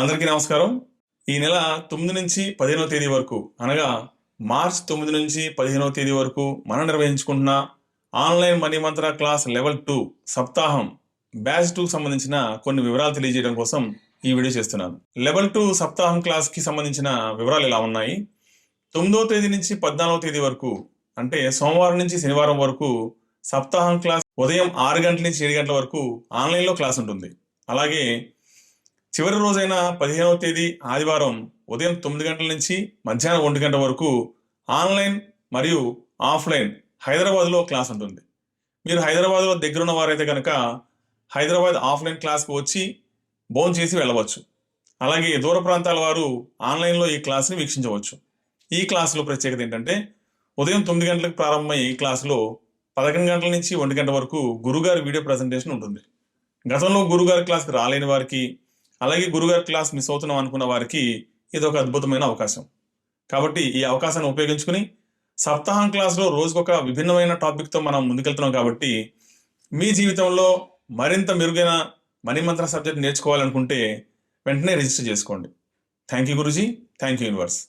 అందరికీ నమస్కారం. ఈ నెల 9 నుంచి 15వ తేదీ వరకు అనగా మార్చ్ 9 నుంచి 15వ తేదీ వరకు మనం నిర్వహించుకుంటున్న ఆన్లైన్ మనీ మంత్ర క్లాస్ లెవెల్ 2 సప్తాహం బ్యాచ్ 2 సంబంధించిన కొన్ని వివరాలు తెలియజేయడం కోసం ఈ వీడియో చేస్తున్నాను. లెవెల్ 2 సప్తాహం క్లాస్కి సంబంధించిన వివరాలు ఇలా ఉన్నాయి. 9వ తేదీ నుంచి 14వ తేదీ వరకు అంటే సోమవారం నుంచి శనివారం వరకు సప్తాహం క్లాస్ ఉదయం 6 గంటల నుంచి 7 గంటల వరకు ఆన్లైన్లో క్లాస్ ఉంటుంది. అలాగే చివరి రోజైన 15వ తేదీ ఆదివారం ఉదయం 9 గంటల నుంచి మధ్యాహ్నం 1 గంట వరకు ఆన్లైన్ మరియు ఆఫ్లైన్ హైదరాబాద్లో క్లాస్ ఉంటుంది. మీరు హైదరాబాద్లో దగ్గరున్న వారైతే కనుక హైదరాబాద్ ఆఫ్లైన్ క్లాస్కి వచ్చి భోజనం చేసి వెళ్ళవచ్చు. అలాగే దూర ప్రాంతాల వారు ఆన్లైన్లో ఈ క్లాస్ని వీక్షించవచ్చు. ఈ క్లాసులో ప్రత్యేకత ఏంటంటే ఉదయం 9 గంటలకు ప్రారంభమయ్యే ఈ క్లాసులో 11 గంటల నుంచి 1 గంట వరకు గురుగారి వీడియో ప్రజెంటేషన్ ఉంటుంది. గతంలో గురుగారి క్లాస్కి రాలేని వారికి అలాగే గురుగారి క్లాస్ మిస్ అవుతున్నాం అనుకున్న వారికి ఇది ఒక అద్భుతమైన అవకాశం. కాబట్టి ఈ అవకాశాన్ని ఉపయోగించుకుని సప్తాహం క్లాస్లో రోజుకొక విభిన్నమైన టాపిక్తో మనం ముందుకెళ్తున్నాం. కాబట్టి మీ జీవితంలో మరింత మెరుగైన మనీ మంత్ర సబ్జెక్ట్ నేర్చుకోవాలనుకుంటే వెంటనే రిజిస్టర్ చేసుకోండి. Thank you Guruji. Thank you universe.